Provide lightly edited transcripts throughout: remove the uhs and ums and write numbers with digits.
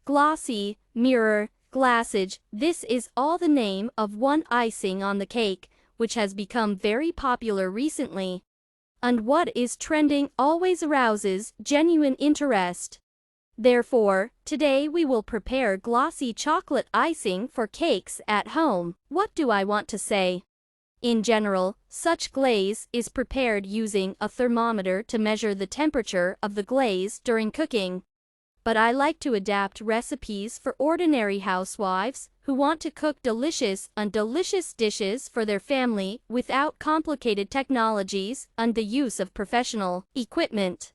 glossy, mirror, glassage. This is all the name of one icing on the cake, which has become very popular recently. And what is trending always arouses genuine interest. Therefore, today we will prepare glossy chocolate icing for cakes at home. What do I want to say? In general, such glaze is prepared using a thermometer to measure the temperature of the glaze during cooking. But I like to adapt recipes for ordinary housewives who want to cook delicious dishes for their family without complicated technologies and the use of professional equipment.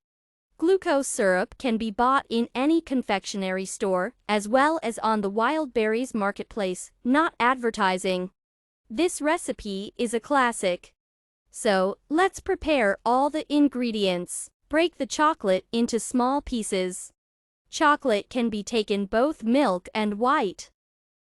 Glucose syrup can be bought in any confectionery store as well as on the wild berries marketplace, not advertising. This recipe is a classic. So, let's prepare all the ingredients. Break the chocolate into small pieces. Chocolate can be taken both milk and white.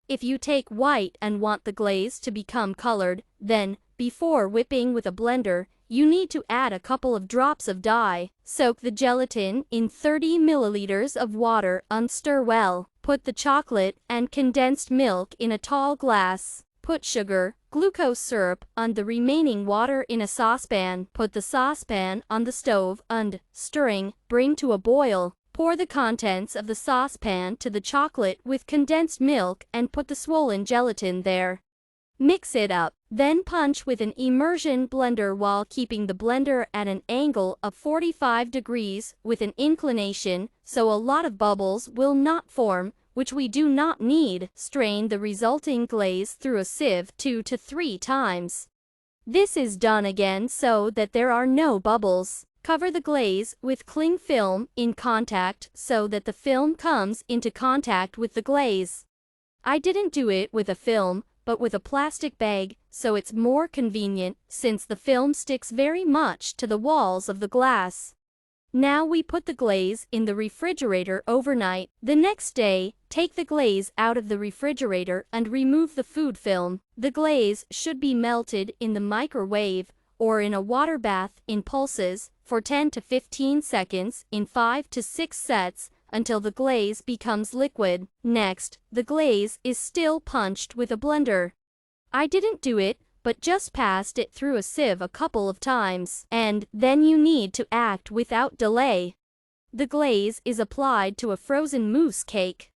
If you take white and want the glaze to become colored, then, before whipping with a blender, you need to add a couple of drops of dye. Soak the gelatin in 30 milliliters of water and stir well. Put the chocolate and condensed milk in a tall glass. Put sugar, glucose syrup, and the remaining water in a saucepan. Put the saucepan on the stove and, stirring, bring to a boil. Pour the contents of the saucepan to the chocolate with condensed milk and put the swollen gelatin there. Mix it up, then punch with an immersion blender while keeping the blender at an angle of 45 degrees with an inclination so a lot of bubbles will not form, which we do not need. Strain the resulting glaze through a sieve 2 to 3 times. This is done again so that there are no bubbles. Cover the glaze with cling film in contact so that the film comes into contact with the glaze. I didn't do it with a film, but with a plastic bag, so it's more convenient since the film sticks very much to the walls of the glass. Now we put the glaze in the refrigerator overnight. The next day, take the glaze out of the refrigerator and remove the food film. The glaze should be melted in the microwave or in a water bath in pulses for 10 to 15 seconds in 5 to 6 sets until the glaze becomes liquid. Next, the glaze is still punched with a blender. I didn't do it, but just passed it through a sieve a couple of times. And then you need to act without delay. The glaze is applied to a frozen mousse cake.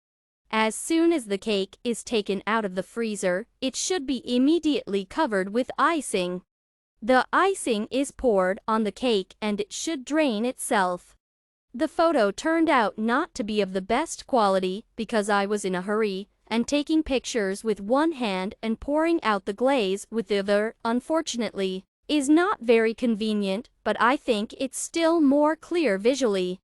As soon as the cake is taken out of the freezer, it should be immediately covered with icing. The icing is poured on the cake and it should drain itself. The photo turned out not to be of the best quality because I was in a hurry and taking pictures with one hand and pouring out the glaze with the other, unfortunately, is not very convenient, but I think it's still more clear visually.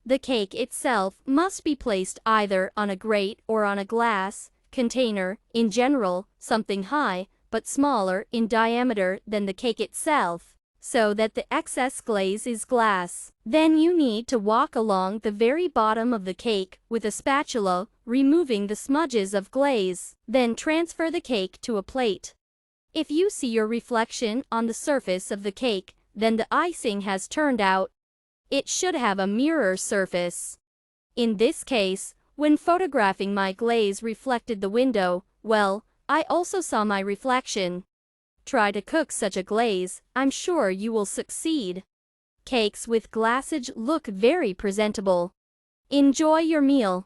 The cake itself must be placed either on a grate or on a glass container, in general, something high, but smaller in diameter than the cake itself, so that the excess glaze is glass. Then you need to walk along the very bottom of the cake with a spatula, removing the smudges of glaze. Then transfer the cake to a plate. If you see your reflection on the surface of the cake, then the icing has turned out. It should have a mirror surface. In this case, when photographing my glaze reflected the window, well, I also saw my reflection. Try to cook such a glaze, I'm sure you will succeed. Cakes with glassage look very presentable. Enjoy your meal.